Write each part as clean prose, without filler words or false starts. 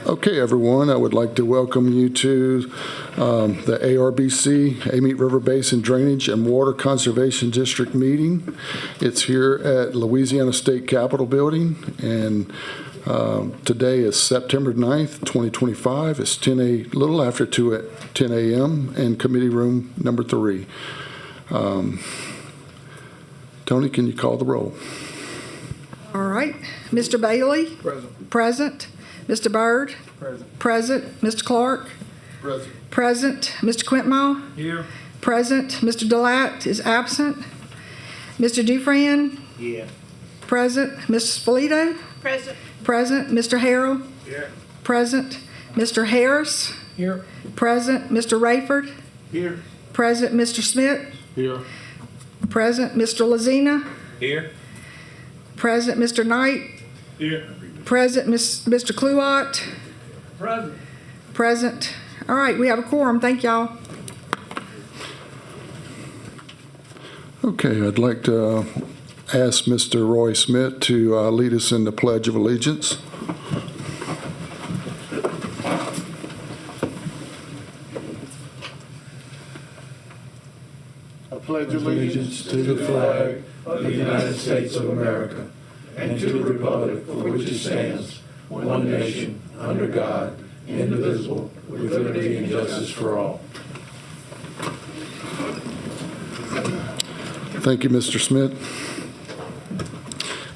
Okay, everyone, I would like to welcome you to the ARBC, Amite River Basin Drainage and Water Conservation District meeting. It's here at Louisiana State Capitol Building, and today is September 9th, 2025. It's little after 2 at 10 a.m. in committee room number 3. Tony, can you call the roll? All right. Mr. Bailey? Present. Mr. Byrd? Present. Mr. Clark? Present. Mr. Quintmall? Here. Present. Mr. Delat is absent. Mr. Dufran? Yeah. Present. Mrs. Polito? Present. Present. Mr. Harrell? Here. Present. Mr. Harris? Here. Present. Mr. Rayford? Here. Present. Mr. Smith? Here. Present. Mr. Lazina? Here. Present. Mr. Knight? Here. Present. Mr. Kluot? Present. Present. All right, we have a quorum. Thank y'all. Okay, I'd like to ask Mr. Roy Smith to lead us in the Pledge of Allegiance. I pledge allegiance to the flag of the United States of America and to the republic for which it stands, one nation, under God, indivisible, with liberty and justice for all. Thank you, Mr. Smith.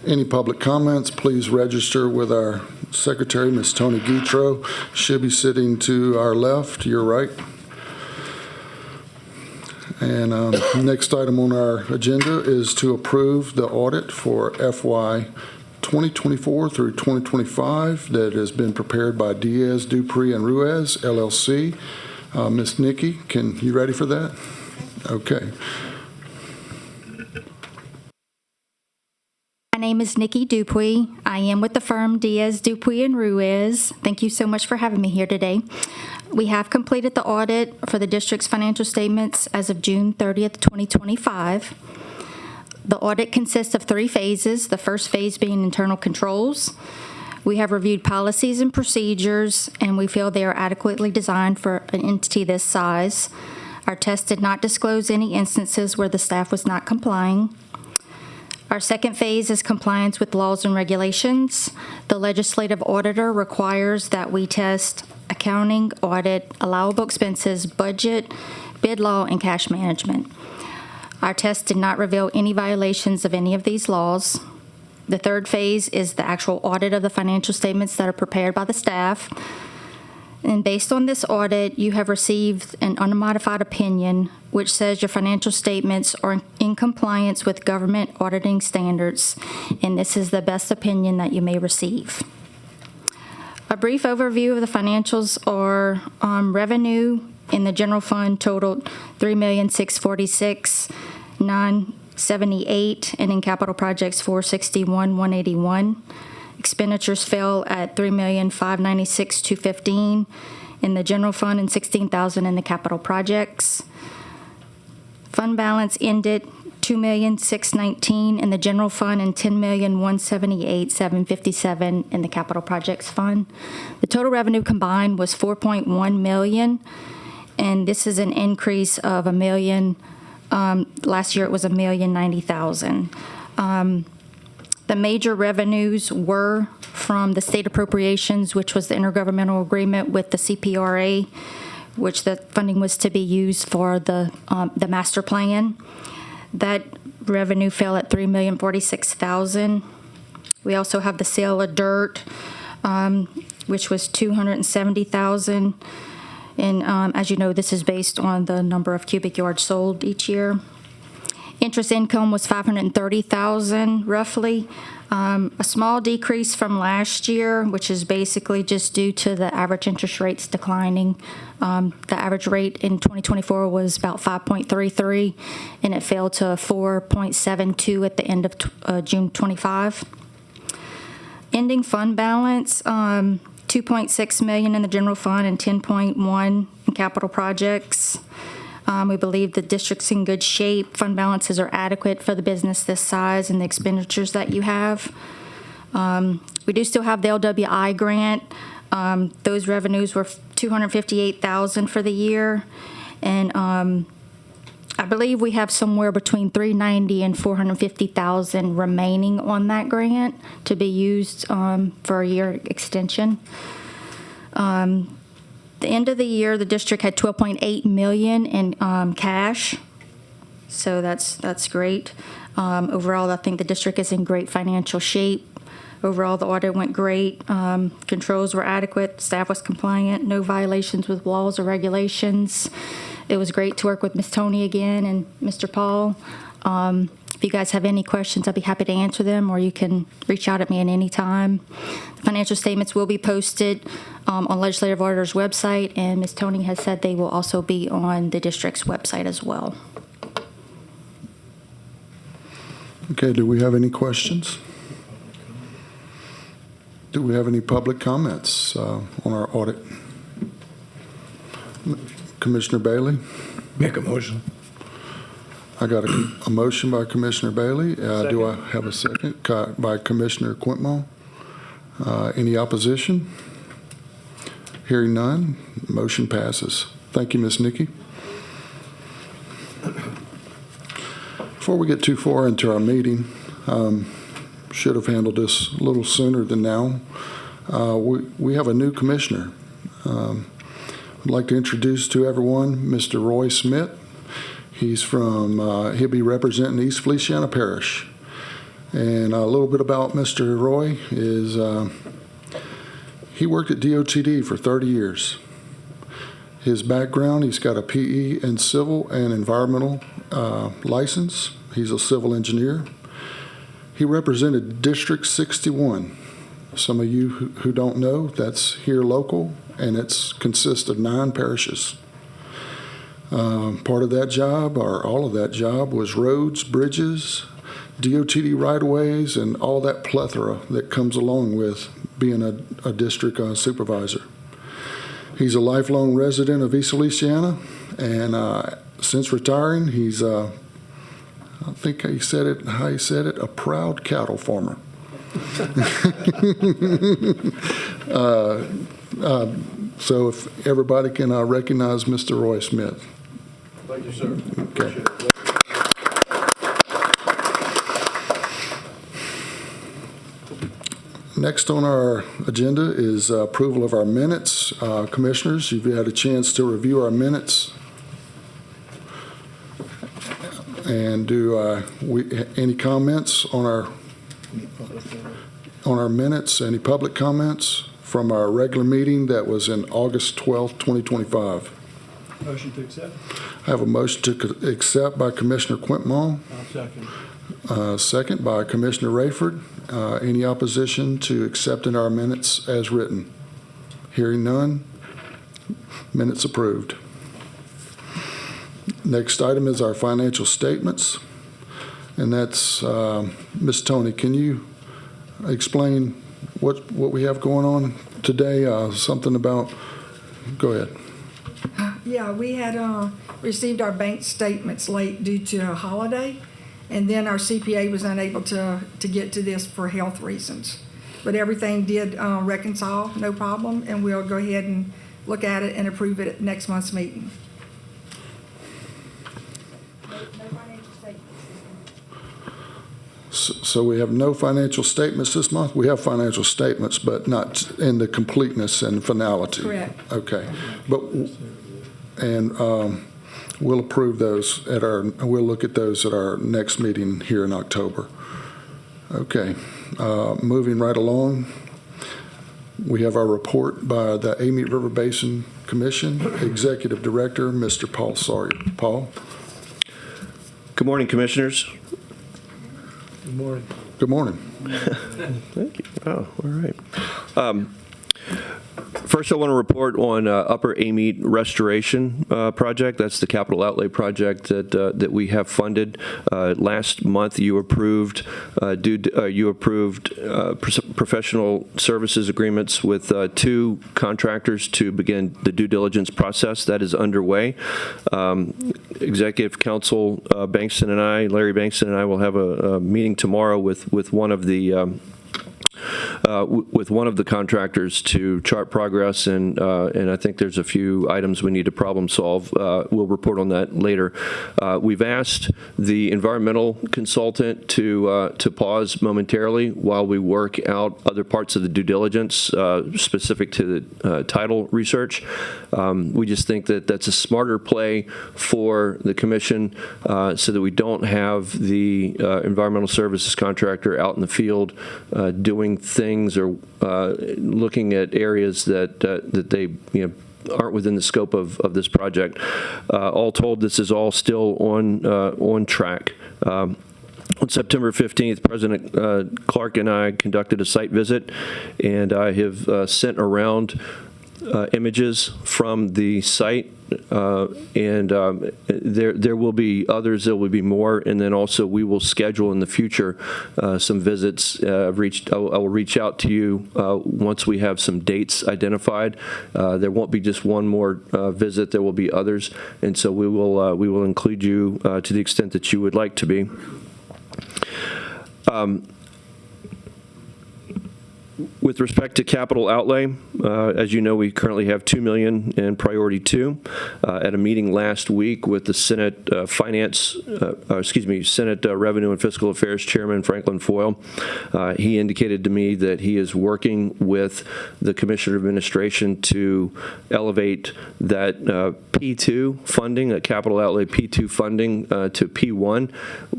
Any public comments, please register with our secretary, Ms. Tony Guitro. She'll be sitting to our left, your right. And next item on our agenda is to approve the audit for FY 2024 through 2025 that has been prepared by Diaz, Dupree, and Ruiz, LLC. Ms. Nikki, you ready for that? Okay. My name is Nikki Dupuy. I am with the firm Diaz, Dupuy, and Ruiz. Thank you so much for having me here today. We have completed the audit for the district's financial statements as of June 30th, 2025. The audit consists of 3 phases, the first phase being internal controls. We have reviewed policies and procedures, and we feel they are adequately designed for an entity this size. Our test did not disclose any instances where the staff was not complying. Our second phase is compliance with laws and regulations. The legislative auditor requires that we test accounting, audit, allowable expenses, budget, bid law, and cash management. Our test did not reveal any violations of any of these laws. The third phase is the actual audit of the financial statements that are prepared by the staff. And based on this audit, you have received an unmodified opinion which says your financial statements are in compliance with government auditing standards, and this is the best opinion that you may receive. A brief overview of the financials are revenue in the general fund totaled $3,646,978, and in capital projects $461,181. Expenditures fell at $3,596,215 in the general fund and $16,000 in the capital projects. Fund balance ended $2,619,000 in the general fund and $10,178,757 in the capital projects fund. The total revenue combined was $4.1 million, and this is an increase of $1 million. Last year it was $1,090,000. The major revenues were from the state appropriations, which was the intergovernmental agreement with the CPRA, which the funding was to be used for the master plan. That revenue fell at $3,046,000. We also have the sale of dirt, which was $270,000. And as you know, this is based on the number of cubic yards sold each year. Interest income was $530,000 roughly. A small decrease from last year, which is basically just due to the average interest rates declining. The average rate in 2024 was about 5.33, and it fell to 4.72 at the end of June 25. Ending fund balance, $2.6 million in the general fund and $10.1 in capital projects. We believe the district's in good shape. Fund balances are adequate for the business this size and the expenditures that you have. We do still have the LWI grant. Those revenues were $258,000 for the year, and I believe we have somewhere between $390,000 and $450,000 remaining on that grant to be used for a year extension. The end of the year, the district had $12.8 million in cash, so that's great. Overall, I think the district is in great financial shape. Overall, the audit went great. Controls were adequate. Staff was compliant. No violations with laws or regulations. It was great to work with Ms. Tony again and Mr. Paul. If you guys have any questions, I'd be happy to answer them, or you can reach out at me at any time. The financial statements will be posted on Legislative Auditor's website, and Ms. Tony has said they will also be on the district's website as well. Okay, do we have any questions? Do we have any public comments on our audit? Commissioner Bailey? Make a motion. I got a motion by Commissioner Bailey. Do I have a second? By Commissioner Quintmall. Any opposition? Hearing none, motion passes. Thank you, Ms. Nikki. Before we get too far into our meeting, should have handled this a little sooner than now. We have a new commissioner. I'd like to introduce to everyone Mr. Roy Smith. He's from, he'll be representing East Feliciana Parish. And a little bit about Mr. Roy is he worked at DOTD for 30 years. His background, he's got a PE in civil and environmental license. He's a civil engineer. He represented District 61. Some of you who don't know, that's here local, and it consists of 9 parishes. Part of that job, or all of that job, was roads, bridges, DOTD right-of-ways, and all that plethora that comes along with being a district supervisor. He's a lifelong resident of East Feliciana, and since retiring, he's, I think he said it, how he said it, a proud cattle farmer. So if everybody can recognize Mr. Roy Smith. Thank you, sir. Okay. Next on our agenda is approval of our minutes. Commissioners, you've had a chance to review our minutes. And do any comments on our minutes? Any public comments from our regular meeting that was in August 12th, 2025? Motion to accept. I have a motion to accept by Commissioner Quintmall. I'll second. Second by Commissioner Rayford. Any opposition to accepting our minutes as written? Hearing none, minutes approved. Next item is our financial statements, and that's, Ms. Tony, can you explain what we have going on today? Something about, go ahead. Yeah, we had received our bank statements late due to a holiday, and then our CPA was unable to get to this for health reasons. But everything did reconcile, no problem, and we'll go ahead and look at it and approve it at next month's meeting. So we have no financial statements this month? We have financial statements, but not in the completeness and finality? Correct. Okay. We'll approve those we'll look at those at our next meeting here in October. Okay. Moving right along, we have our report by the Amite River Basin Commission Executive Director, Mr. Paul Sawyer. Paul? Good morning, Commissioners. Good morning. Good morning. Thank you. Oh, all right. First, I want to report on Upper Amite Restoration Project. That's the capital outlay project that we have funded. Last month, you approved professional services agreements with 2 contractors to begin the due diligence process. That is underway. Executive Council Bankston and I, Larry Bankston and I, will have a meeting tomorrow with one of the with one of the contractors to chart progress, and I think there's a few items we need to problem solve. We'll report on that later. We've asked the environmental consultant to pause momentarily while we work out other parts of the due diligence specific to the title research. We just think that that's a smarter play for the commission so that we don't have the environmental services contractor out in the field doing things or looking at areas that they aren't within the scope of this project. All told, this is all still on track. On September 15th, President Clark and I conducted a site visit, and I have sent around images from the site, and there will be others, there will be more, and then also we will schedule in the future some visits. I will reach out to you once we have some dates identified. There won't be just one more visit, there will be others, and so we will include you to the extent that you would like to be. With respect to capital outlay, as you know, we currently have $2 million in priority 2. At a meeting last week with the Senate Senate Revenue and Fiscal Affairs Chairman Franklin Foyle, he indicated to me that he is working with the Commissioner of Administration to elevate that P2 funding, that capital outlay P2 funding to P1.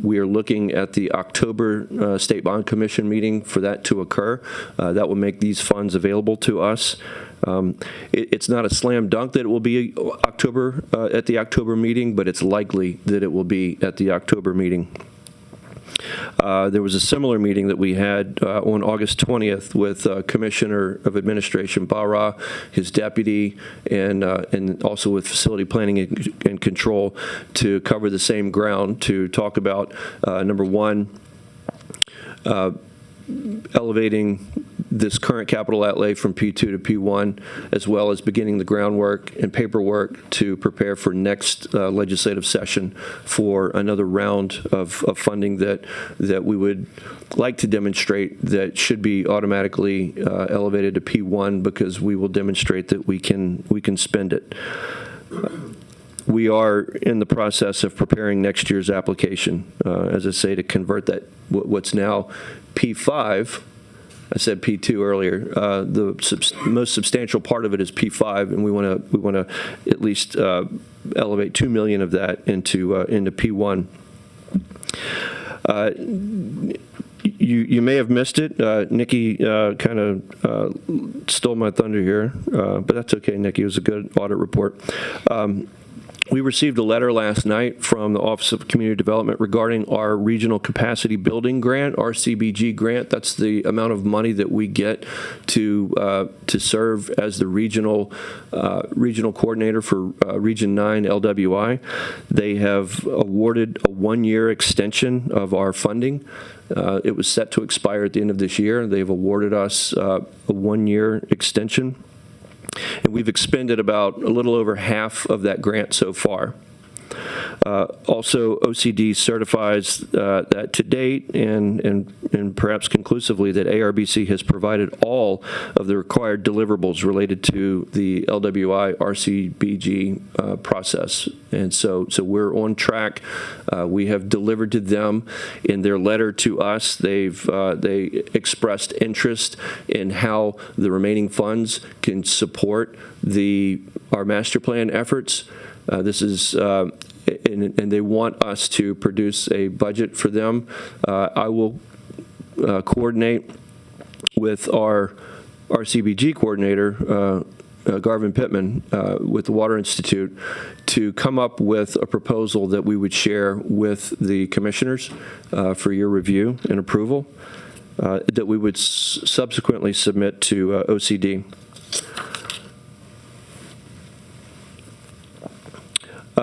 We are looking at the October State Bond Commission meeting for that to occur. That will make these funds available to us. It's not a slam dunk that it will be October at the October meeting, but it's likely that it will be at the October meeting. There was a similar meeting that we had on August 20th with Commissioner of Administration Barra, his deputy, and also with Facility Planning and Control to cover the same ground to talk about, number one, elevating this current capital outlay from P2 to P1, as well as beginning the groundwork and paperwork to prepare for next legislative session for another round of funding that we would like to demonstrate that should be automatically elevated to P1 because we will demonstrate that we can spend it. We are in the process of preparing next year's application, as I say, to convert that what's now P5. I said P2 earlier. The most substantial part of it is P5, and we want to at least elevate $2 million of that into P1. You may have missed it. Nikki kind of stole my thunder here, but that's okay, Nikki. It was a good audit report. We received a letter last night from the Office of Community Development regarding our Regional Capacity Building Grant, RCBG grant. That's the amount of money that we get to serve as the regional coordinator for Region 9 LWI. They have awarded a 1-year extension of our funding. It was set to expire at the end of this year. They've awarded us a 1-year extension. And we've expended about a little over half of that grant so far. Also, OCD certifies that to date and perhaps conclusively that ARBC has provided all of the required deliverables related to the LWI RCBG process. And so we're on track. We have delivered to them in their letter to us. They expressed interest in how the remaining funds can support our master plan efforts. And they want us to produce a budget for them. I will coordinate with our RCBG coordinator, Garvin Pittman, with the Water Institute, to come up with a proposal that we would share with the commissioners for your review and approval, that we would subsequently submit to OCD.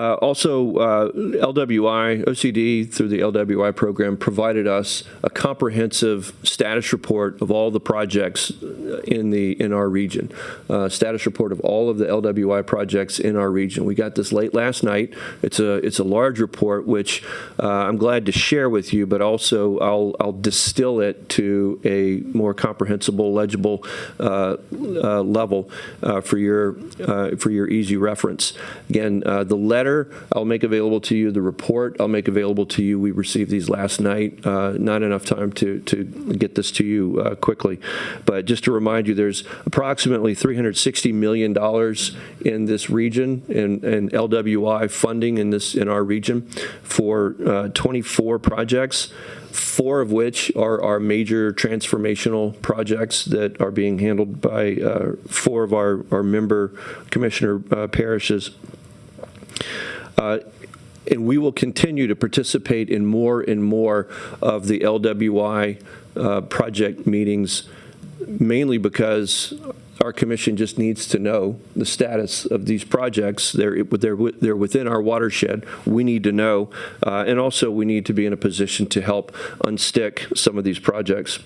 Also, LWI, OCD, through the LWI program, provided us a comprehensive status report of all the projects in our region. Status report of all of the LWI projects in our region. We got this late last night. It's a large report, which I'm glad to share with you, but also I'll distill it to a more comprehensible, legible level for your easy reference. Again, the letter I'll make available to you, the report I'll make available to you. We received these last night. Not enough time to get this to you quickly. But just to remind you, there's approximately $360 million in this region and LWI funding in our region for 24 projects, 4 of which are our major transformational projects that are being handled by 4 of our member commissioner parishes. And we will continue to participate in more and more of the LWI project meetings, mainly because our commission just needs to know the status of these projects. They're within our watershed. We need to know, and also we need to be in a position to help unstick some of these projects.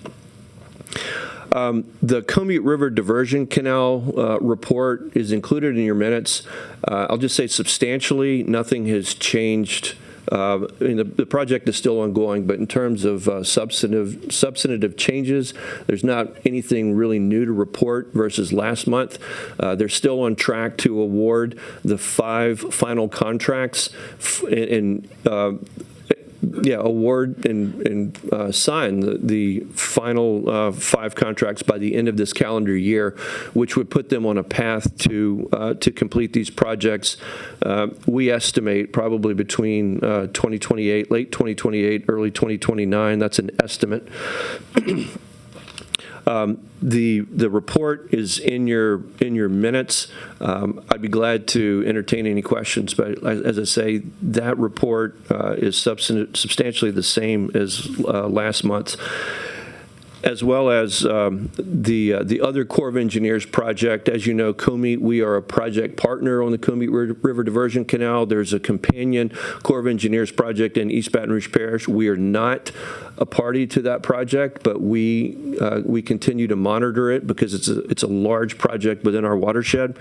The Comite River Diversion Canal report is included in your minutes. I'll just say substantially nothing has changed. The project is still ongoing, but in terms of substantive changes, there's not anything really new to report versus last month. They're still on track to award the 5 final contracts award and sign the final 5 contracts by the end of this calendar year, which would put them on a path to complete these projects. We estimate probably between 2028, late 2028, early 2029. That's an estimate. The report is in your minutes. I'd be glad to entertain any questions, but as I say, that report is substantially the same as last month's, as well as the other Corps of Engineers project. As you know, Comite, we are a project partner on the Comite River Diversion Canal. There's a companion Corps of Engineers project in East Baton Rouge Parish. We are not a party to that project, but we continue to monitor it because it's a large project within our watershed.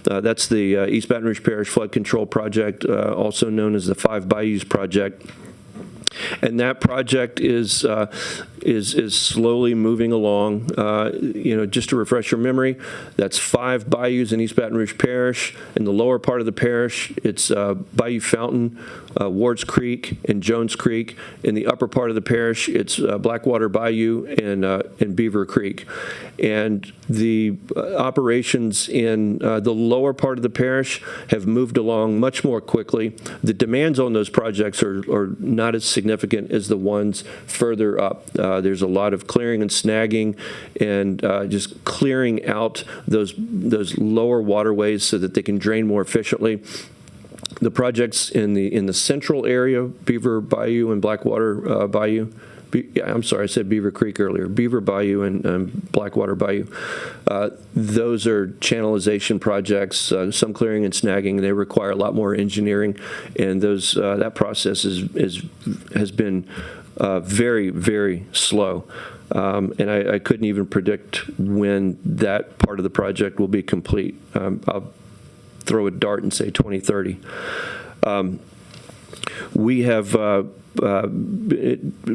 That's the East Baton Rouge Parish Flood Control Project, also known as the 5 Bayous Project. And that project is slowly moving along. Just to refresh your memory, that's 5 bayous in East Baton Rouge Parish. In the lower part of the parish, it's Bayou Fountain, Wards Creek, and Jones Creek. In the upper part of the parish, it's Blackwater Bayou and Beaver Creek. And the operations in the lower part of the parish have moved along much more quickly. The demands on those projects are not as significant as the ones further up. There's a lot of clearing and snagging and just clearing out those lower waterways so that they can drain more efficiently. The projects in the central area, Beaver Bayou and Blackwater Bayou, I'm sorry, I said Beaver Creek earlier. Beaver Bayou and Blackwater Bayou. Those are channelization projects, some clearing and snagging. They require a lot more engineering, and that process has been very, very slow. And I couldn't even predict when that part of the project will be complete. I'll throw a dart and say 2030. We have,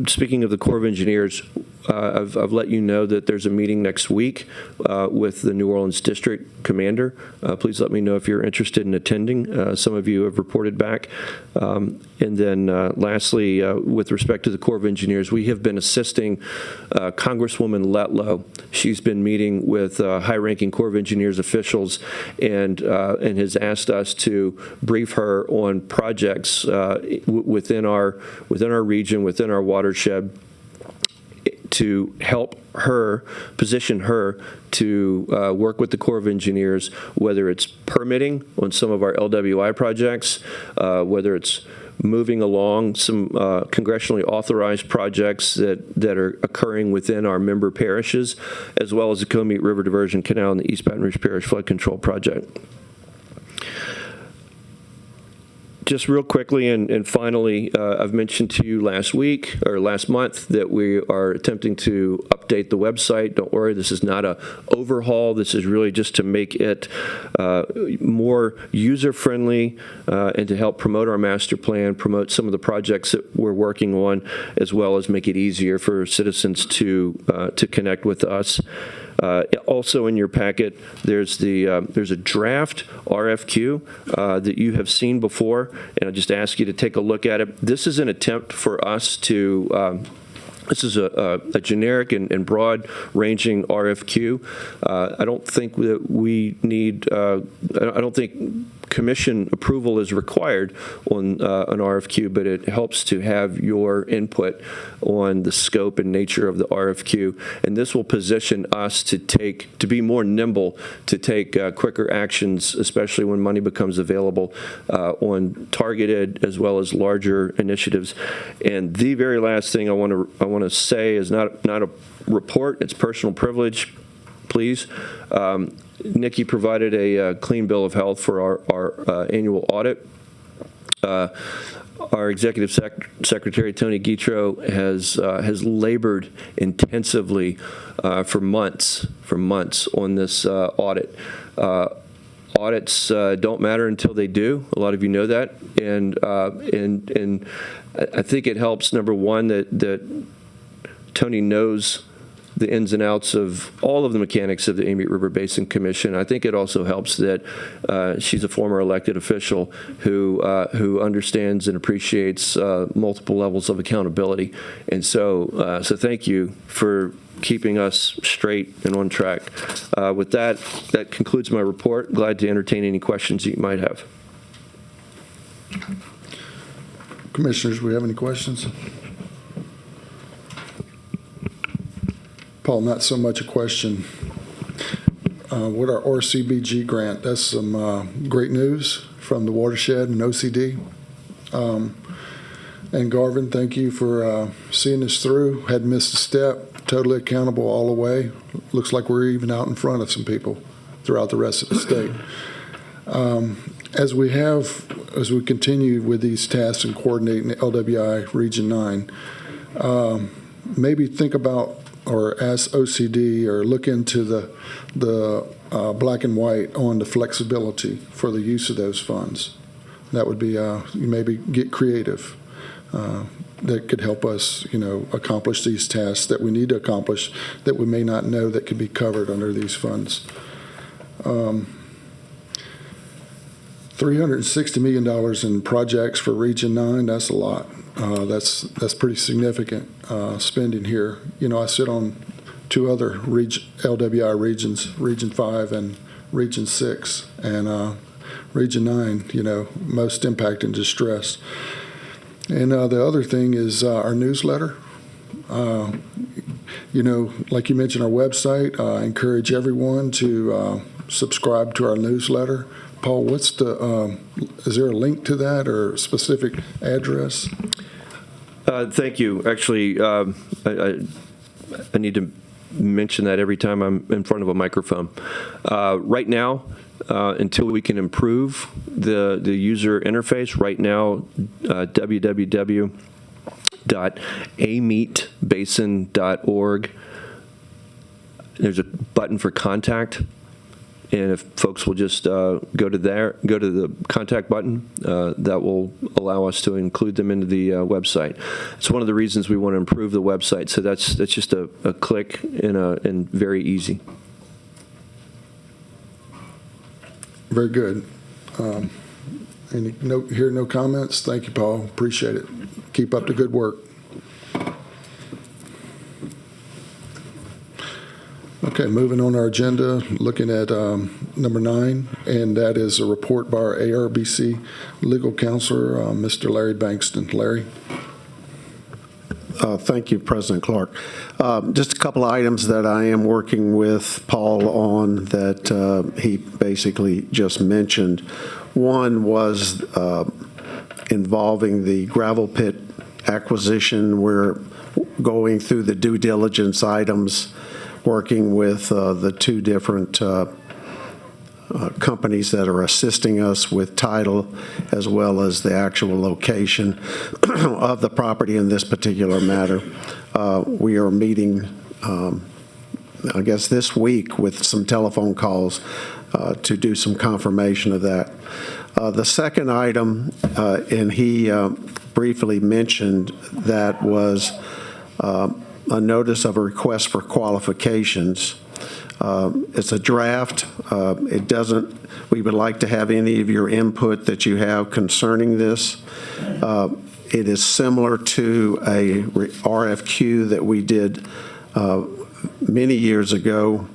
speaking of the Corps of Engineers, I've let you know that there's a meeting next week with the New Orleans District Commander. Please let me know if you're interested in attending. Some of you have reported back. And then lastly, with respect to the Corps of Engineers, we have been assisting Congresswoman Letlow. She's been meeting with high-ranking Corps of Engineers officials and has asked us to brief her on projects within our region, within our watershed, to help her, position her to work with the Corps of Engineers, whether it's permitting on some of our LWI projects, whether it's moving along some congressionally authorized projects that are occurring within our member parishes, as well as the Comite River Diversion Canal and the East Baton Rouge Parish Flood Control Project. Just real quickly and finally, I've mentioned to you last month that we are attempting to update the website. Don't worry, this is not a overhaul. This is really just to make it more user-friendly and to help promote our master plan, promote some of the projects that we're working on, as well as make it easier for citizens to connect with us. Also in your packet, there's a draft RFQ that you have seen before, and I just ask you to take a look at it. This is an attempt for us to this is a generic and broad-ranging RFQ. I don't think that we need, I don't think commission approval is required on an RFQ, but it helps to have your input on the scope and nature of the RFQ. And this will position us to be more nimble, to take quicker actions, especially when money becomes available on targeted as well as larger initiatives. And the very last thing I want to say is not a report, it's personal privilege, please. Nikki provided a clean bill of health for our annual audit. Our executive secretary, Tony Guitro, has labored intensively for months on this audit. Audits don't matter until they do. A lot of you know that, and I think it helps. Number one, that Tony knows the ins and outs of all of the mechanics of the Amite River Basin Commission. I think it also helps that she's a former elected official who understands and appreciates multiple levels of accountability. And so thank you for keeping us straight and on track. With that concludes my report. Glad to entertain any questions that you might have. Commissioners, we have any questions? Paul, not so much a question. What our RCBG grant, that's some great news from the watershed and OCD. And Garvin, thank you for seeing us through. Hadn't missed a step, totally accountable all the way. Looks like we're even out in front of some people throughout the rest of the state. As we continue with these tasks and coordinating LWI Region 9, maybe think about or ask OCD or look into the black and white on the flexibility for the use of those funds. That would be, you maybe get creative. That could help us, accomplish these tasks that we need to accomplish that we may not know that could be covered under these funds. $360 million in projects for Region 9, that's a lot. That's pretty significant spending here. I sit on two other LWI regions, Region 5 and Region 6, and Region 9, most impact and distress. And the other thing is our newsletter. Like you mentioned, our website. I encourage everyone to subscribe to our newsletter. Paul, is there a link to that or a specific address? Thank you. Actually, I need to mention that every time I'm in front of a microphone. Right now, until we can improve the user interface, right now, www.amitebasin.org. There's a button for contact. And if folks will just go to the contact button, that will allow us to include them into the website. It's one of the reasons we want to improve the website. So that's just a click and very easy. Very good. No comments? Thank you, Paul. Appreciate it. Keep up the good work. Okay, moving on our agenda, looking at number 9, and that is a report by our ARBC legal counselor, Mr. Larry Bankston. Larry? Thank you, President Clark. Just a couple of items that I am working with Paul on that he basically just mentioned. One was involving the gravel pit acquisition. We're going through the due diligence items, working with the two different companies that are assisting us with title as well as the actual location of the property in this particular matter. We are meeting, I guess, this week with some telephone calls to do some confirmation of that. The second item, and he briefly mentioned, that was a notice of a request for qualifications. It's a draft. It doesn't, we would like to have any of your input that you have concerning this. It is similar to a RFQ that we did many years ago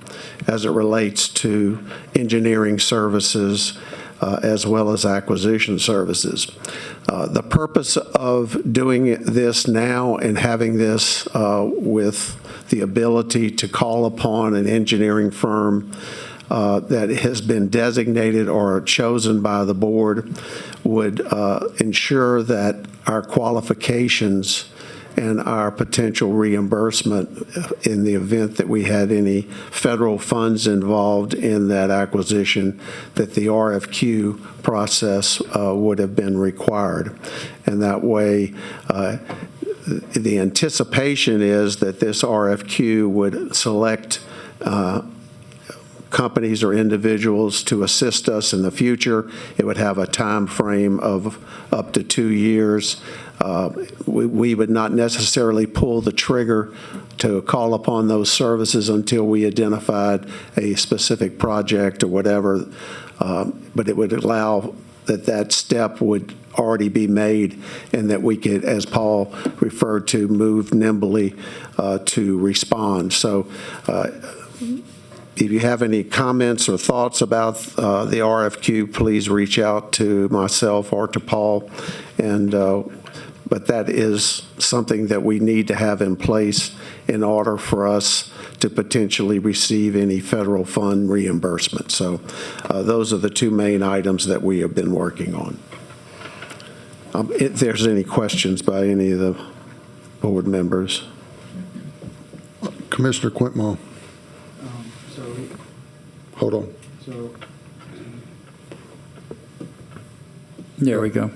as it relates to engineering services as well as acquisition services. The purpose of doing this now and having this with the ability to call upon an engineering firm that has been designated or chosen by the board would ensure that our qualifications and our potential reimbursement in the event that we had any federal funds involved in that acquisition, that the RFQ process would have been required. And that way, the anticipation is that this RFQ would select companies or individuals to assist us in the future. It would have a time frame of up to 2 years. We would not necessarily pull the trigger to call upon those services until we identified a specific project or whatever, but it would allow that step would already be made and that we could, as Paul referred to, move nimbly to respond. So if you have any comments or thoughts about the RFQ, please reach out to myself or to Paul. But that is something that we need to have in place in order for us to potentially receive any federal fund reimbursement. So those are the two main items that we have been working on. If there's any questions by any of the board members. Commissioner Quintmore, hold on. There we go.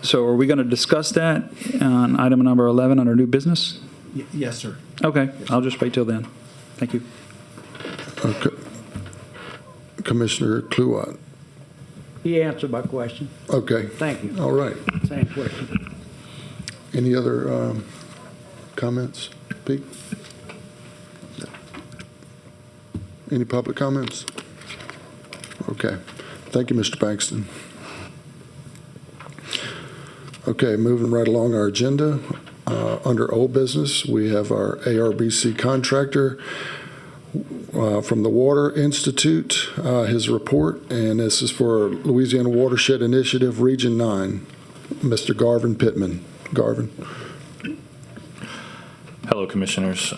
So are we going to discuss that on item number 11 under new business? Yes, sir. Okay, I'll just wait till then. Thank you. Okay. Commissioner Kluwat. He answered my question. Okay. Thank you. All right. Same question. Any other comments, Pete? Any public comments? Okay. Thank you, Mr. Bankston. Okay, moving right along our agenda. Under old business, we have our ARBC contractor from the Water Institute, his report, and this is for Louisiana Watershed Initiative, Region 9, Mr. Garvin Pittman. Garvin. Hello, Commissioners.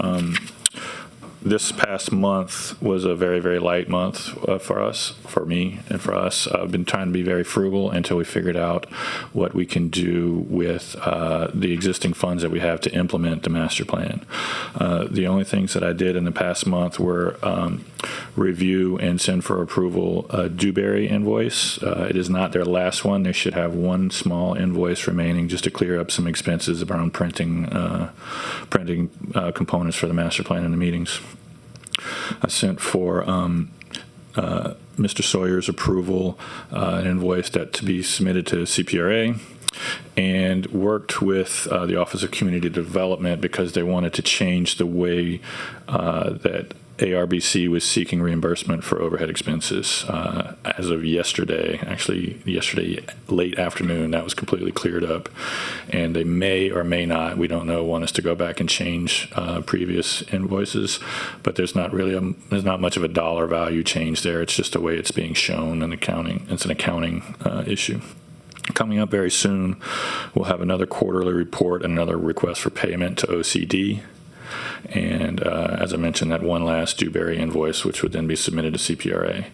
This past month was a very, very light month for us, for me, and for us. I've been trying to be very frugal until we figured out what we can do with the existing funds that we have to implement the master plan. The only things that I did in the past month were review and send for approval a Dewberry invoice. It is not their last one. They should have one small invoice remaining just to clear up some expenses around printing components for the master plan and the meetings. I sent for Mr. Sawyer's approval, an invoice that to be submitted to CPRA, and worked with the Office of Community Development because they wanted to change the way that ARBC was seeking reimbursement for overhead expenses. As of yesterday, actually yesterday late afternoon, that was completely cleared up, and they may or may not, we don't know, want us to go back and change previous invoices, but there's not really there's not much of a dollar value change there. It's just the way it's being shown in accounting. It's an accounting issue. Coming up very soon, we'll have another quarterly report and another request for payment to OCD. And as I mentioned, that one last Dewberry invoice, which would then be submitted to CPRA.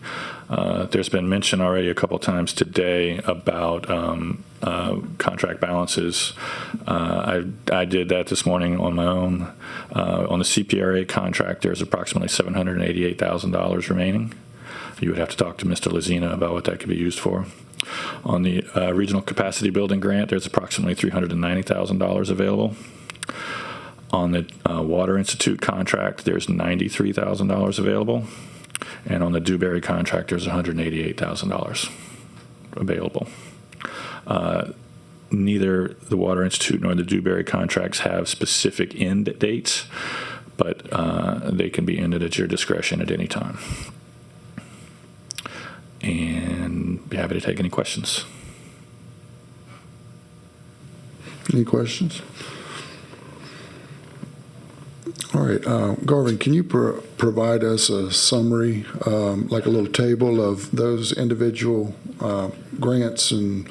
There's been mention already a couple times today about contract balances. I did that this morning on my own. On the CPRA contract, there's approximately $788,000 remaining. you would have to talk to Mr. Lazina about what that could be used for. On the Regional Capacity Building Grant, there's approximately $390,000 available. On the Water Institute contract, there's $93,000 available. And on the Dewberry contract, there's $188,000 available. Neither the Water Institute nor the Dewberry contracts have specific end dates, but they can be ended at your discretion at any time. And be happy to take any questions. Any questions? All right, Garvin, can you provide us a summary, like a little table of those individual grants and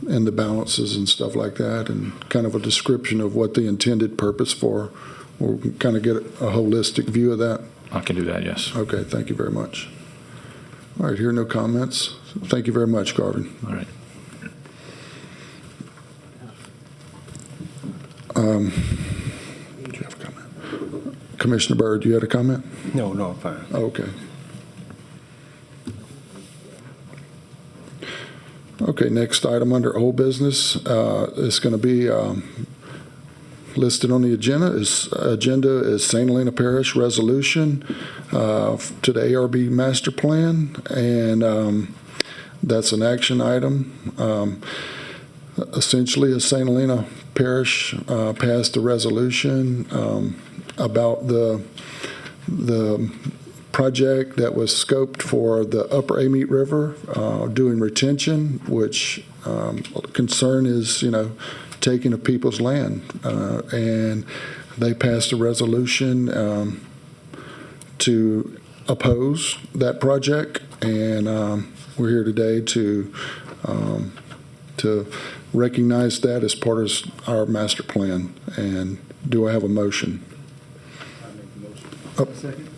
the balances and stuff like that, and kind of a description of what the intended purpose for? We'll kind of get a holistic view of that. I can do that, yes. Okay, thank you very much. All right, here are no comments. Thank you very much, Garvin. All right. Did you have a comment? Commissioner Byrd, you had a comment? No, I'm fine. Okay. Okay, next item under old business is going to be listed on the agenda is St. Helena Parish resolution to the ARB master plan, and that's an action item. Essentially, as St. Helena Parish passed a resolution about the project that was scoped for the upper Amite River doing retention, which concern is, taking of people's land. And they passed a resolution to oppose that project, and we're here today to recognize that as part of our master plan. And do I have a motion? Second.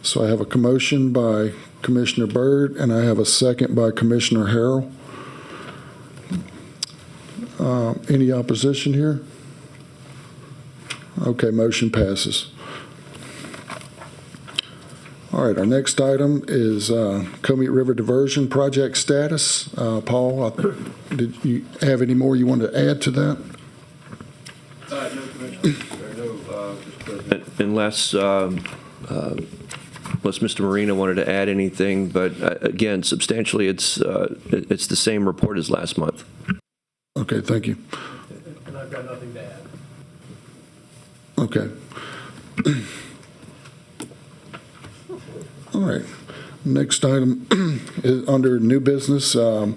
So I have a motion by Commissioner Byrd, and I have a second by Commissioner Harrell. Any opposition here? Okay, motion passes. All right, our next item is Comite River Diversion Project status. Paul, did you have any more you wanted to add to that? No, Commissioner. No, Mr. President. Unless Mr. Marina wanted to add anything, but again, substantially, it's the same report as last month. Okay, thank you. And I've got nothing to add. Okay. All right. Next item is under new business, our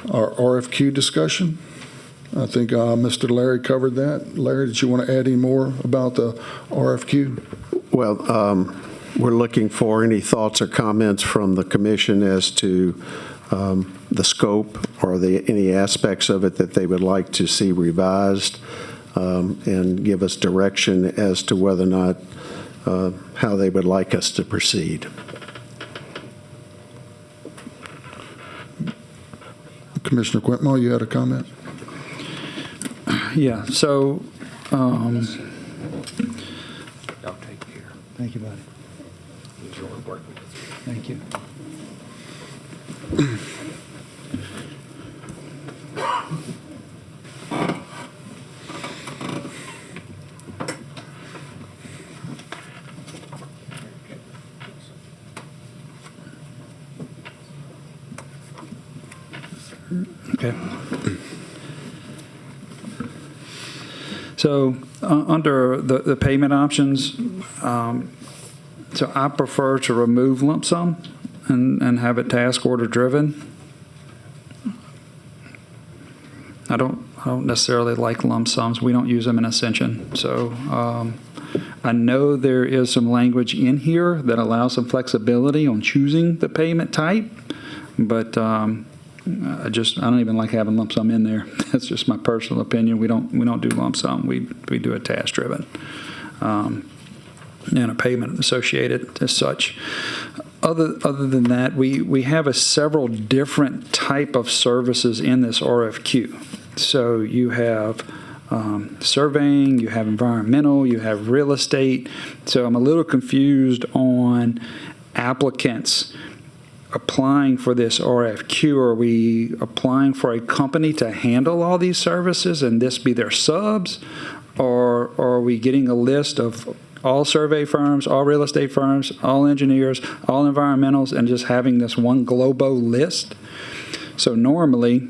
RFQ discussion. I think Mr. Larry covered that. Larry, did you want to add any more about the RFQ? Well, we're looking for any thoughts or comments from the commission as to the scope or any aspects of it that they would like to see revised, and give us direction as to whether or not how they would like us to proceed. Commissioner Quintmall, you had a comment? Yeah, so, I'll take care. Thank you, buddy. Thank you. okay. So, under the payment options, so I prefer to remove lump sum and have it task order driven. I don't necessarily like lump sums. We don't use them in Ascension. So I know there is some language in here that allows some flexibility on choosing the payment type, but I don't even like having lump sum in there. That's just my personal opinion. We don't do lump sum. We do a task driven. And a payment associated as such. Other than that, we have several different type of services in this RFQ. So you have surveying, you have environmental, you have real estate. So I'm a little confused on applicants applying for this RFQ, are we applying for a company to handle all these services and this be their subs? Or are we getting a list of all survey firms, all real estate firms, all engineers, all environmentals, and just having this one Globo list? So normally,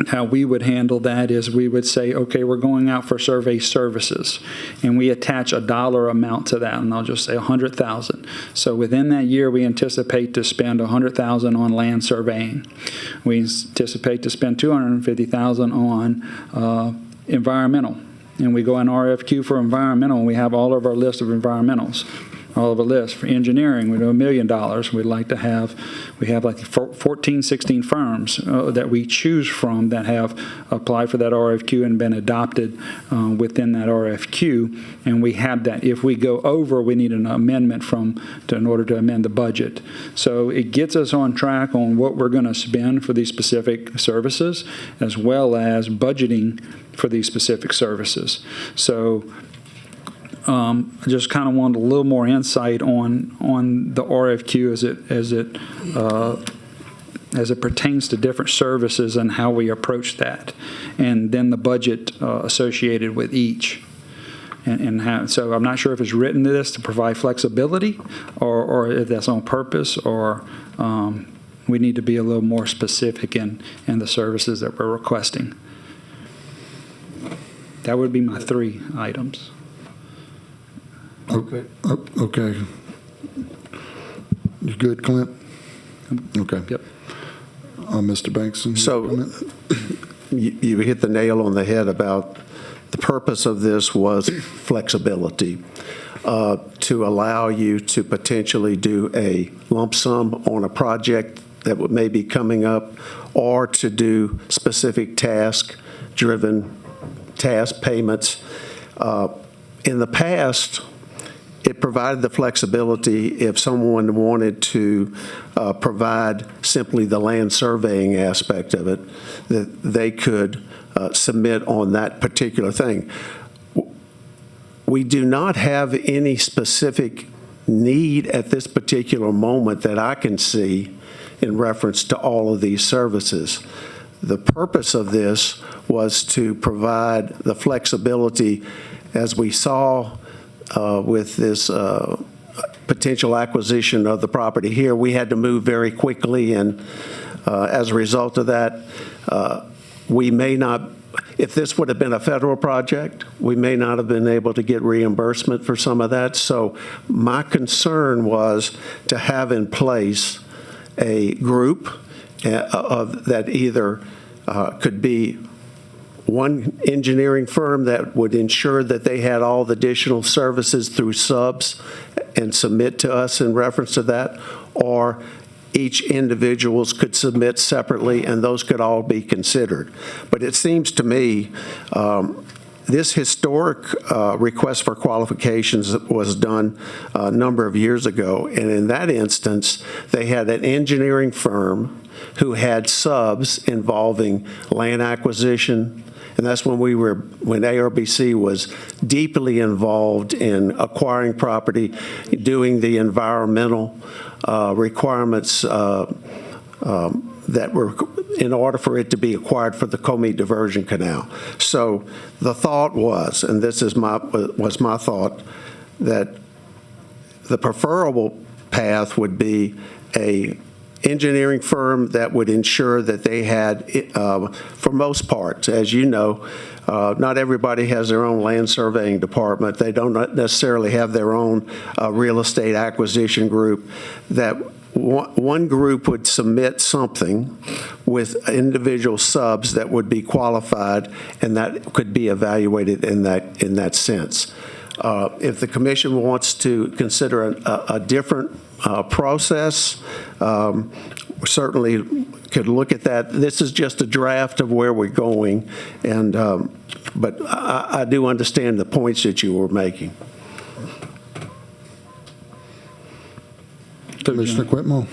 how we would handle that is we would say, okay, we're going out for survey services, and we attach a dollar amount to that, and I'll just say $100,000. So within that year, we anticipate to spend $100,000 on land surveying. We anticipate to spend $250,000 on environmental, and we go on RFQ for environmental, and we have all of our list of environmentals. All of a list. For engineering, we do $1 million. We'd like to have, we have like 14, 16 firms that we choose from that have applied for that RFQ and been adopted within that RFQ. And we have that. If we go over, we need an amendment in order to amend the budget. So it gets us on track on what we're going to spend for these specific services, as well as budgeting for these specific services. So I just kind of wanted a little more insight on the RFQ as it pertains to different services and how we approach that, and then the budget associated with each. And how, so I'm not sure if it's written to this to provide flexibility, or if that's on purpose, or we need to be a little more specific in the services that we're requesting. That would be my 3 items. Okay. Okay. You good, Clint? Okay. Yep. Mr. Bankson? So you hit the nail on the head about the purpose of this was flexibility, to allow you to potentially do a lump sum on a project that may be coming up, or to do specific task-driven task payments. In the past, it provided the flexibility if someone wanted to provide simply the land surveying aspect of it, that they could submit on that particular thing. We do not have any specific need at this particular moment that I can see in reference to all of these services. The purpose of this was to provide the flexibility, as we saw with this potential acquisition of the property here. We had to move very quickly, and as a result of that, we may not, if this would have been a federal project, we may not have been able to get reimbursement for some of that. So my concern was to have in place a group that either could be one engineering firm that would ensure that they had all the additional services through subs and submit to us in reference to that, or each individuals could submit separately, and those could all be considered. But it seems to me this historic request for qualifications was done a number of years ago, and in that instance, they had an engineering firm who had subs involving land acquisition, and that's when when ARBC was deeply involved in acquiring property, doing the environmental requirements that were in order for it to be acquired for the Comite Diversion Canal. So the thought was, and this is was my thought, that the preferable path would be a engineering firm that would ensure that they had, for most parts, as you know, not everybody has their own land surveying department. They don't necessarily have their own real estate acquisition group. That one group would submit something with individual subs that would be qualified, and that could be evaluated in that sense. If the commission wants to consider a different process, certainly could look at that. This is just a draft of where we're going, and but I do understand the points that you were making. Commissioner Quitmore.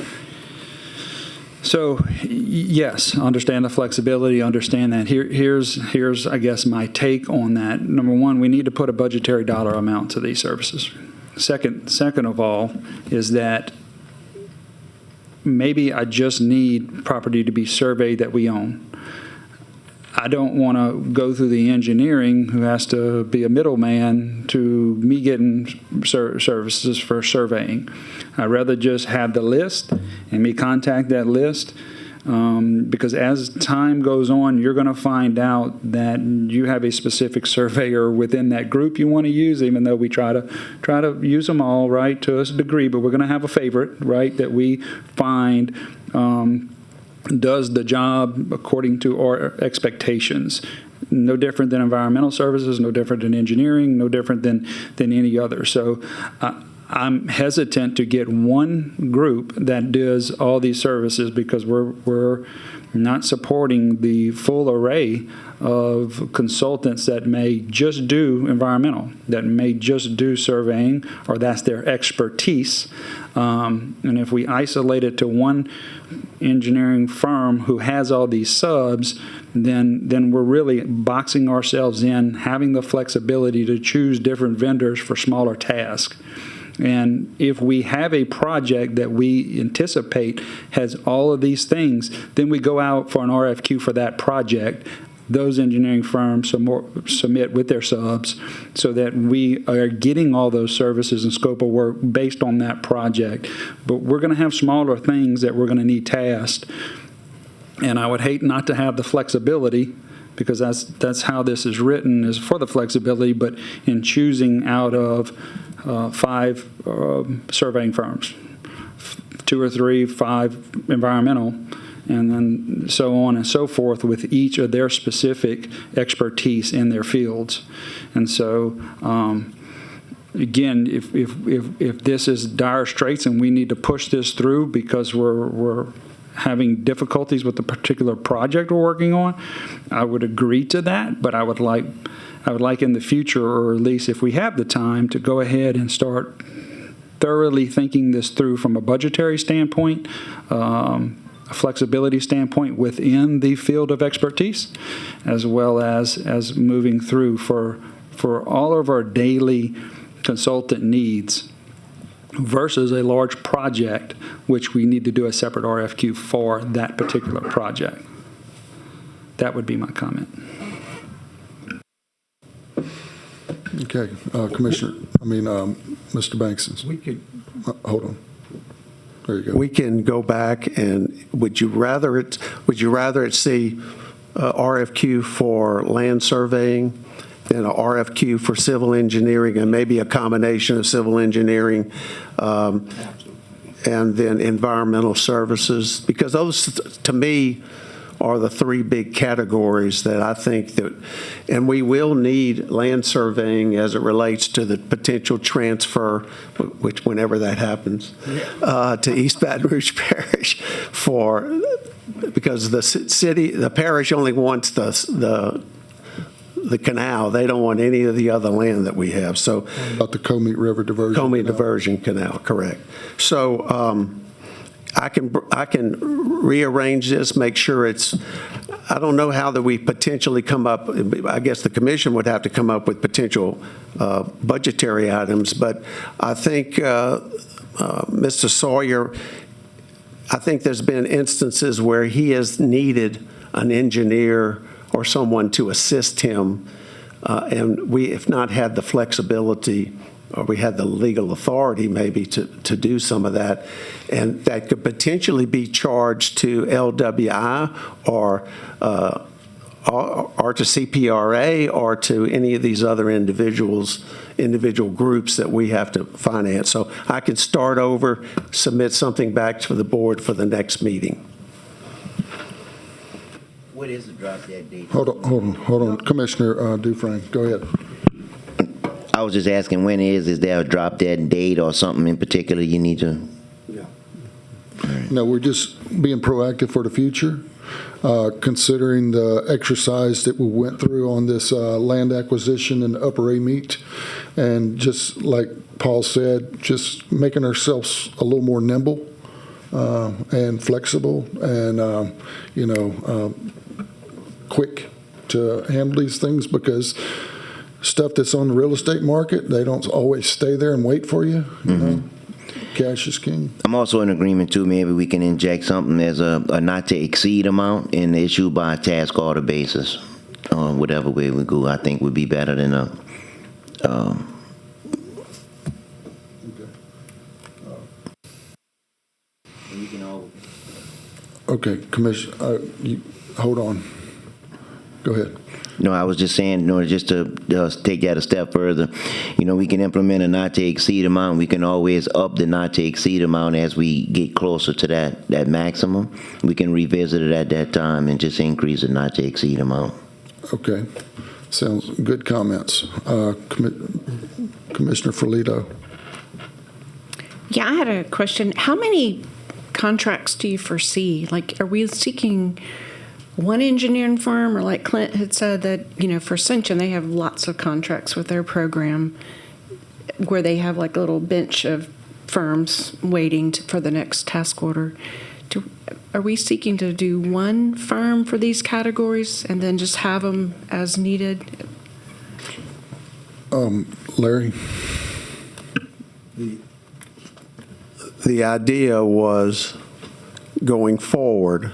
So, yes, understand the flexibility, understand that. Here's, I guess, my take on that. Number one, we need to put a budgetary dollar amount to these services. Second of all, is that maybe I just need property to be surveyed that we own. I don't want to go through the engineering who has to be a middleman to me getting services for surveying. I'd rather just have the list and me contact that list, because as time goes on, you're going to find out that you have a specific surveyor within that group you want to use, even though we try to use them all, right, to a degree, but we're going to have a favorite, right, that we find does the job according to our expectations. No different than environmental services, no different than engineering, no different than any other. So I'm hesitant to get one group that does all these services because we're not supporting the full array of consultants that may just do environmental, that may just do surveying, or that's their expertise. And if we isolate it to one engineering firm who has all these subs, then we're really boxing ourselves in, having the flexibility to choose different vendors for smaller tasks. And if we have a project that we anticipate has all of these things, then we go out for an RFQ for that project. Those engineering firms submit with their subs so that we are getting all those services and scope of work based on that project. But we're going to have smaller things that we're going to need tasked. And I would hate not to have the flexibility, because that's how this is written, is for the flexibility, but in choosing out of 5 surveying firms, 2 or 3, 5 environmental, and then so on and so forth with each of their specific expertise in their fields. And so, again, if this is dire straits and we need to push this through because we're having difficulties with the particular project we're working on, I would agree to that, but I would like in the future, or at least if we have the time, to go ahead and start thoroughly thinking this through from a budgetary standpoint, a flexibility standpoint within the field of expertise, as well as moving through for all of our daily consultant needs versus a large project, which we need to do a separate RFQ for that particular project. That would be my comment. Okay, Mr. Bankston. We could. Hold on. There you go. We can go back, and would you rather it see RFQ for land surveying than a RFQ for civil engineering, and maybe a combination of civil engineering and then environmental services? Because those, to me, are the 3 big categories that I think that, and we will need land surveying as it relates to the potential transfer, which whenever that happens, to East Baton Rouge Parish because the parish only wants the canal. They don't want any of the other land that we have. So About the Comite River Diversion Comite Canal. Diversion Canal, correct. So I can rearrange this, make sure it's, I don't know how that we potentially come up, I guess the commission would have to come up with potential budgetary items, but I think Mr. Sawyer, I think there's been instances where he has needed an engineer or someone to assist him, and we have not had the flexibility, or we had the legal authority maybe to do some of that, and that could potentially be charged to LWI or to CPRA or to any of these other individual groups that we have to finance. So I can start over, submit something back to the board for the next meeting. What is the drop dead date? Hold on. Commissioner Dufresne, go ahead. I was just asking, when is there a drop dead date or something in particular you need to? Yeah. No, we're just being proactive for the future, considering the exercise that we went through on this land acquisition in Upper Amite, and just like Paul said, just making ourselves a little more nimble and flexible and, quick to handle these things, because stuff that's on the real estate market, they don't always stay there and wait for you, you know? Cash is king. I'm also in agreement too, maybe we can inject something as a not to exceed amount and issue by task order basis. Whatever way we go, I think would be better than a, Okay, Commissioner, hold on. Go ahead. no, I was just saying, just to take that a step further, we can implement a not to exceed amount. We can always up the not to exceed amount as we get closer to that maximum. We can revisit it at that time and just increase the not to exceed amount. Okay. Sounds good comments. Commissioner Ferlito. Yeah, I had a question. How many contracts do you foresee? Like, are we seeking one engineering firm, or like Clint had said that, for Ascension, they have lots of contracts with their program where they have like a little bench of firms waiting for the next task order. Are we seeking to do one firm for these categories and then just have them as needed? Larry? The idea was going forward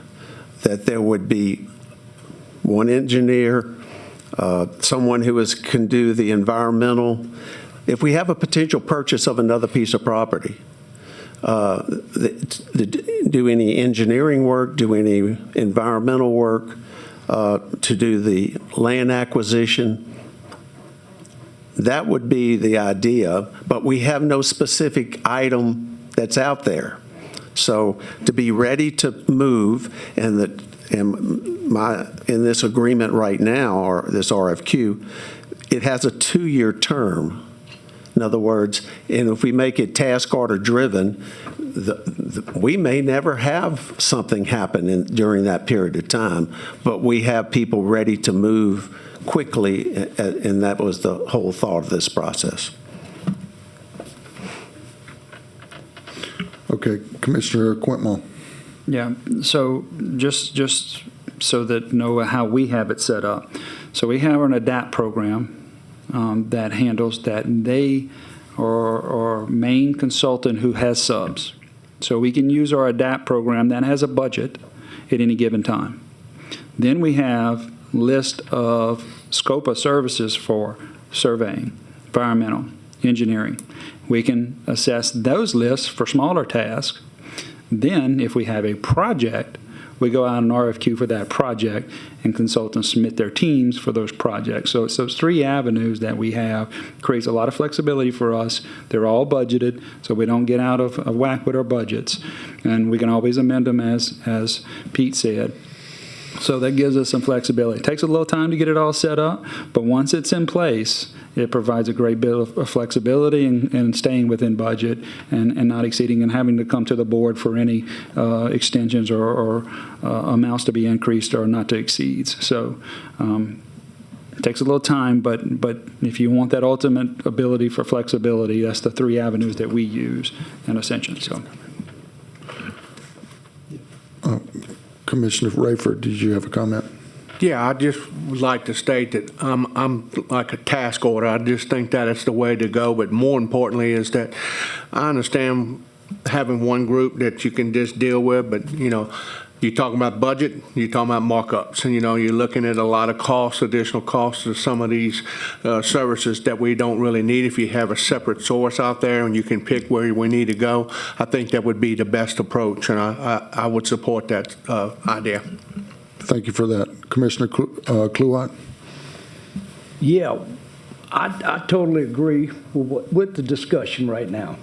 that there would be one engineer, someone who can do the environmental. If we have a potential purchase of another piece of property, do any engineering work, do any environmental work, to do the land acquisition. That would be the idea, but we have no specific item that's out there. So to be ready to move, in this agreement right now, or this RFQ, it has a 2-year term. In other words, and if we make it task order driven, we may never have something happen during that period of time, but we have people ready to move quickly, and that was the whole thought of this process. Okay, Commissioner Quintmall. Yeah, so just so that know how we have it set up. So we have an ADAPT program that handles that. They are our main consultant who has subs. So we can use our ADAPT program that has a budget at any given time. Then we have list of scope of services for surveying, environmental, engineering. We can assess those lists for smaller tasks. Then, if we have a project, we go out an RFQ for that project, and consultants submit their teams for those projects. So it's those 3 avenues that we have. Creates a lot of flexibility for us. They're all budgeted, so we don't get out of whack with our budgets. And we can always amend them, as Pete said. So that gives us some flexibility. It takes a little time to get it all set up, but once it's in place, it provides a great bit of flexibility and staying within budget and not exceeding and having to come to the board for any extensions or amounts to be increased or not to exceed. So it takes a little time, but if you want that ultimate ability for flexibility, that's the 3 avenues that we use in Ascension. So. Commissioner Rayford, did you have a comment? Yeah, I just would like to state that I'm like a task order. I just think that it's the way to go. But more importantly is that I understand having one group that you can just deal with, but, you're talking about budget, you're talking about markups, and, you're looking at a lot of costs, additional costs of some of these services that we don't really need. If you have a separate source out there and you can pick where we need to go, I think that would be the best approach, and I would support that idea. Thank you for that. Commissioner Kluwat? Yeah, I totally agree with the discussion right now,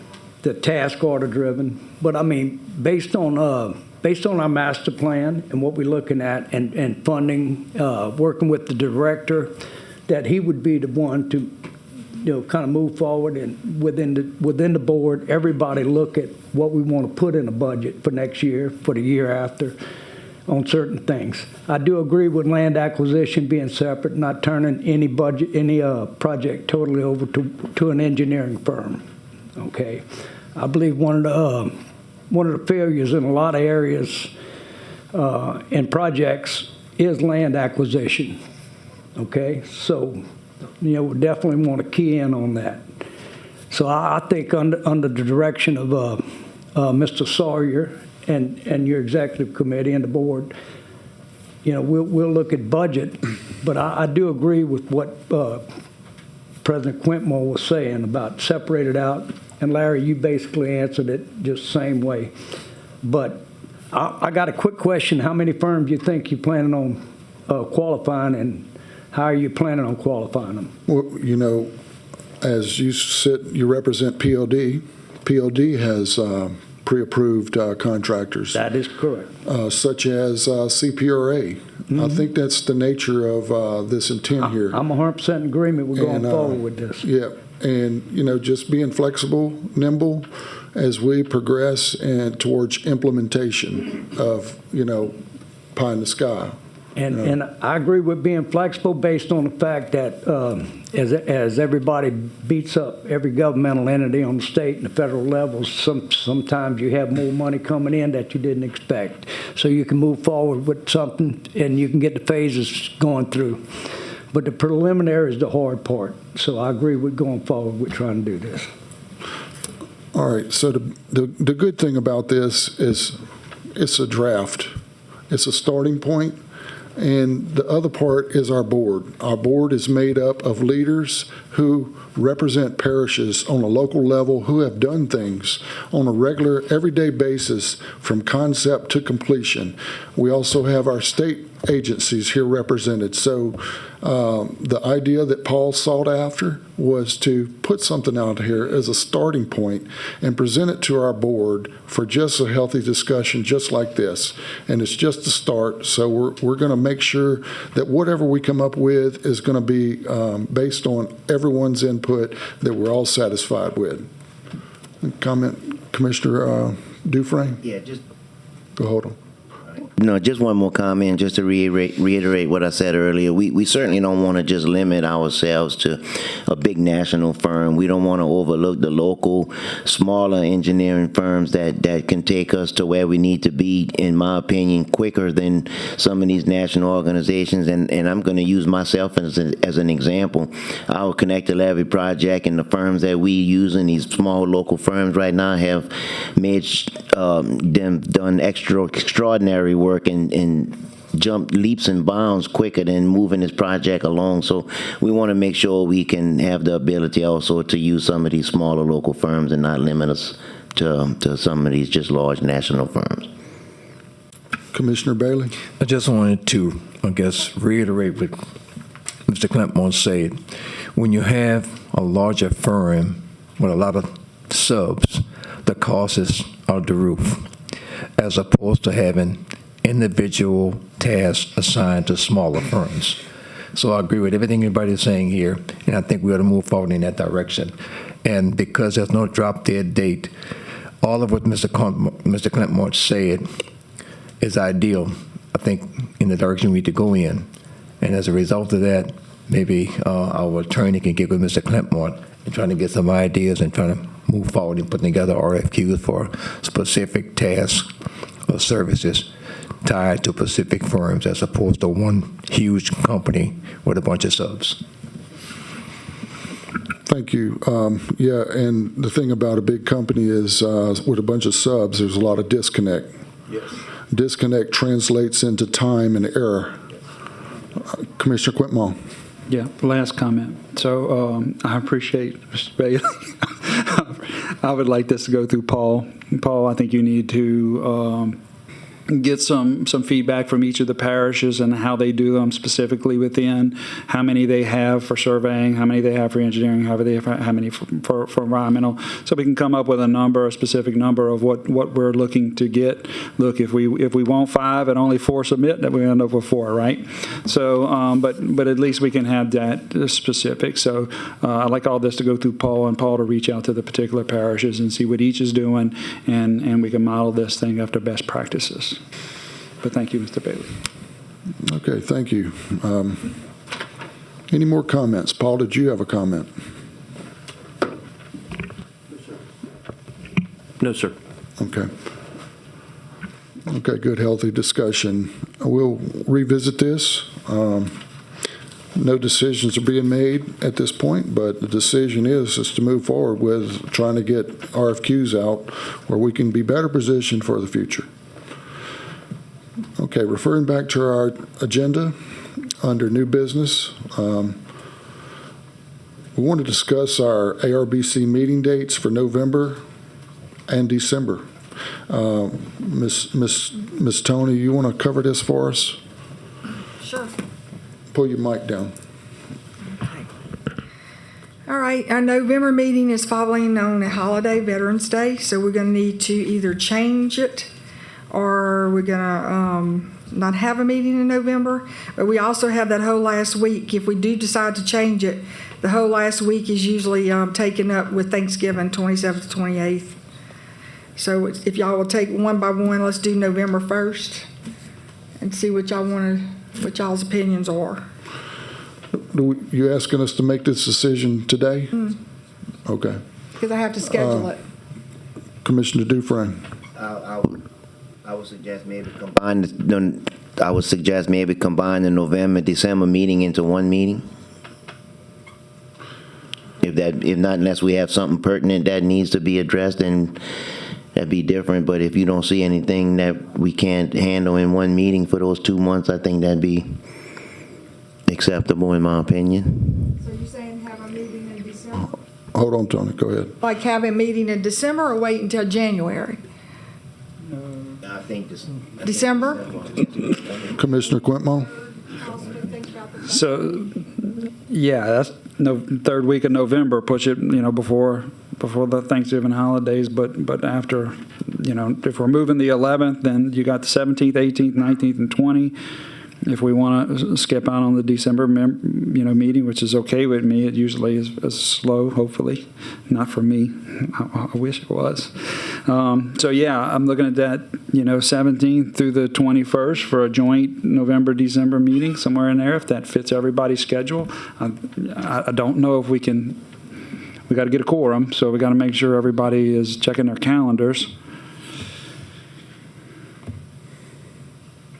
the task order driven. But I mean, based on our master plan and what we're looking at and funding, working with the director, that he would be the one to, kind of move forward and within the board, everybody look at what we want to put in a budget for next year, for the year after, on certain things. I do agree with land acquisition being separate, not turning any project totally over to an engineering firm. Okay, I believe one of the failures in a lot of areas in projects is land acquisition. Okay, so we definitely want to key in on that. So I think under the direction of Mr. Sawyer and your executive committee and the board, we'll look at budget, but I do agree with what President Quintmore was saying about separate it out. And Larry, you basically answered it just the same way. But I got a quick question. How many firms do you think you're planning on qualifying, and how are you planning on qualifying them? Well, as you represent PLD. PLD has pre-approved contractors. That is correct. Such as CPRA. I think that's the nature of this intent here. I'm 100% in agreement with going forward with this. Yeah, and, just being flexible, nimble, as we progress and towards implementation of, pie in the sky. And I agree with being flexible based on the fact that as everybody beats up every governmental entity on the state and the federal levels, sometimes you have more money coming in that you didn't expect. So you can move forward with something and you can get the phases going through. But the preliminary is the hard part. So I agree with going forward with trying to do this. All right, so the good thing about this is it's a draft. It's a starting point. And the other part is our board. Our board is made up of leaders who represent parishes on a local level, who have done things on a regular, everyday basis from concept to completion. We also have our state agencies here represented. So the idea that Paul sought after was to put something out here as a starting point and present it to our board for just a healthy discussion just like this. And it's just a start. So we're going to make sure that whatever we come up with is going to be based on everyone's input that we're all satisfied with. Comment, Commissioner Dufresne? Yeah, just Go hold on. No, just one more comment, just to reiterate what I said earlier. We certainly don't want to just limit ourselves to a big national firm. We don't want to overlook the local, smaller engineering firms that can take us to where we need to be, in my opinion, quicker than some of these national organizations. And I'm going to use myself as an example. Our Connect Levee project and the firms that we use in these small local firms right now have made them done extraordinary work and jump leaps and bounds quicker than moving this project along. So we want to make sure we can have the ability also to use some of these smaller local firms and not limit us to some of these just large national firms. Commissioner Bailey? I just wanted to, reiterate what Mr. Clampmore said. When you have a larger firm with a lot of subs, the cost is out the roof, as opposed to having individual tasks assigned to smaller firms. So I agree with everything everybody's saying here, and I think we ought to move forward in that direction. And because there's no drop-dead date, all of what Mr. Clampmore said is ideal, I think, in the direction we need to go in. And as a result of that, maybe our attorney can get with Mr. Clampmore and trying to get some ideas and trying to move forward and putting together RFQs for specific tasks or services tied to specific firms as opposed to one huge company with a bunch of subs. Thank you. Yeah, and the thing about a big company is with a bunch of subs, there's a lot of disconnect. Yes. Disconnect translates into time and error. Commissioner Quintmore. Yeah, last comment. So I appreciate Mr. Bailey. I would like this to go through Paul. Paul, I think you need to get some feedback from each of the parishes and how they do them specifically within, how many they have for surveying, how many they have for engineering, how many for environmental, so we can come up with a specific number of what we're looking to get. Look, if we want 5 and only 4 submit, then we end up with 4, right? So, but at least we can have that specific. So I'd like all this to go through Paul, and Paul to reach out to the particular parishes and see what each is doing, and we can model this thing after best practices. But thank you, Mr. Bailey. Okay, thank you. Any more comments? Paul, did you have a comment? No, sir. Okay. Okay, good, healthy discussion. We'll revisit this. No decisions are being made at this point, but the decision is to move forward with trying to get RFQs out where we can be better positioned for the future. Okay, referring back to our agenda, under new business, we want to discuss our ARBC meeting dates for November and December. Miss Tony, you want to cover this for us? Sure. Pull your mic down. All right, our November meeting is following on a holiday, Veterans Day, so we're going to need to either change it or we're going to not have a meeting in November. But we also have that whole last week. If we do decide to change it, the whole last week is usually taken up with Thanksgiving, 27th to 28th. So if y'all will take one by one, let's do November 1st and see what y'all's opinions are. You asking us to make this decision today? Okay. Because I have to schedule it. Commissioner Dufresne. I would suggest maybe combine the November, December meeting into one meeting. If not, unless we have something pertinent that needs to be addressed, then that'd be different. But if you don't see anything that we can't handle in one meeting for those 2 months, I think that'd be acceptable in my opinion. So you're saying have a meeting in December? Hold on, Tony, go ahead. Like have a meeting in December or wait until January? I think December? Commissioner Quintmore? So, yeah, that's third week of November, push it, before the Thanksgiving holidays, but after, if we're moving the 11th, then you got the 17th, 18th, 19th, and 20th. If we want to skip out on the December, meeting, which is okay with me, it usually is slow, hopefully. Not for me. I wish it was. So, yeah, I'm looking at that, 17th through the 21st for a joint November-December meeting, somewhere in there, if that fits everybody's schedule. I don't know if we can. We got to get a quorum, so we got to make sure everybody is checking their calendars.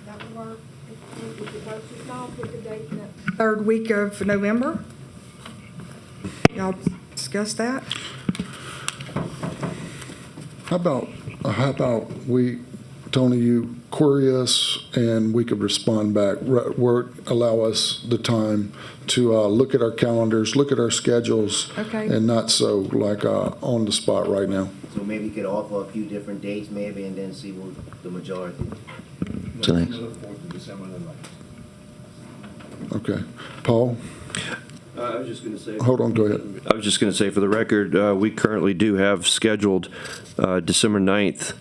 That would work. If it works with y'all, pick a date in the third week of November. Y'all discuss that? How about we, Tony, you query us and we could respond back, allow us the time to look at our calendars, look at our schedules. Okay. And not so like on the spot right now. So maybe you could offer a few different dates maybe and then see what the majority. Okay. Paul? I was just going to say. Hold on, go ahead. I was just going to say, for the record, we currently do have scheduled December 9th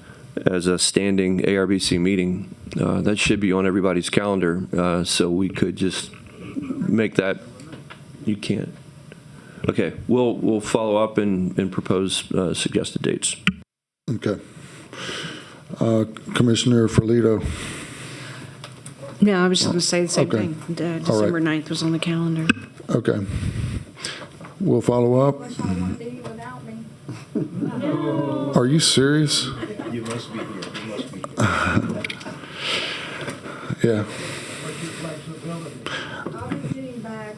as a standing ARBC meeting. That should be on everybody's calendar, so we could just make that. You can't. Okay, we'll follow up and propose suggested dates. Okay. Commissioner Ferlito. No, I was just going to say the same Okay. thing. All December right. 9th was on the calendar. Okay. We'll follow up. Unless y'all want to do it without me. Are you serious? You must be here. You must be here. Yeah. I'll be getting back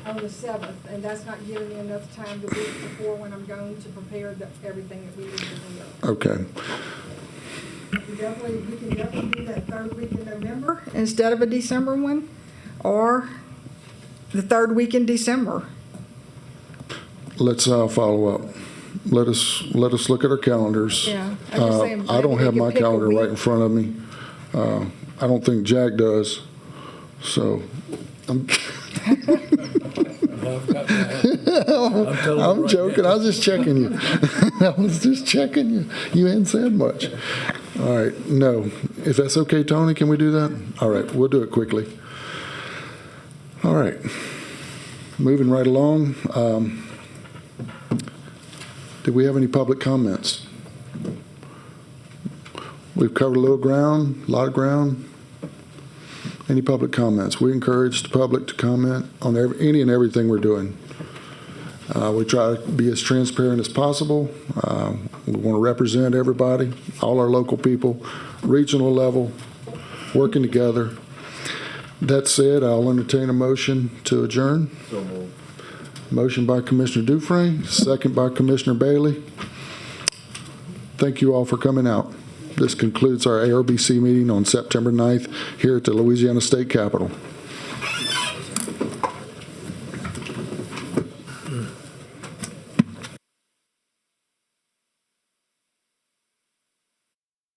on the 7th, and that's not giving me enough time the week before when I'm going to prepare everything that we need to do. Okay. We can definitely do that third week in November instead of a December one, or the third week in December. Let's follow up. Let us look at our calendars. Yeah, I'm just saying, I don't maybe have we my could pick a calendar right week. in front of me. I don't think Jack does. So I'm I'm joking. I was just checking you. I was just checking you. You hadn't said much. All right. No. If that's okay, Tony, can we do that? All right. We'll do it quickly. All right. Moving right along. Did we have any public comments? We've covered a lot of ground. Any public comments? We encourage the public to comment on any and everything we're doing. We try to be as transparent as possible. We want to represent everybody, all our local people, regional level, working together. That said, I'll entertain a motion to adjourn. Motion by Commissioner Dufresne, second by Commissioner Bailey. Thank you all for coming out. This concludes our ARBC meeting on September 9th here at the Louisiana State Capitol.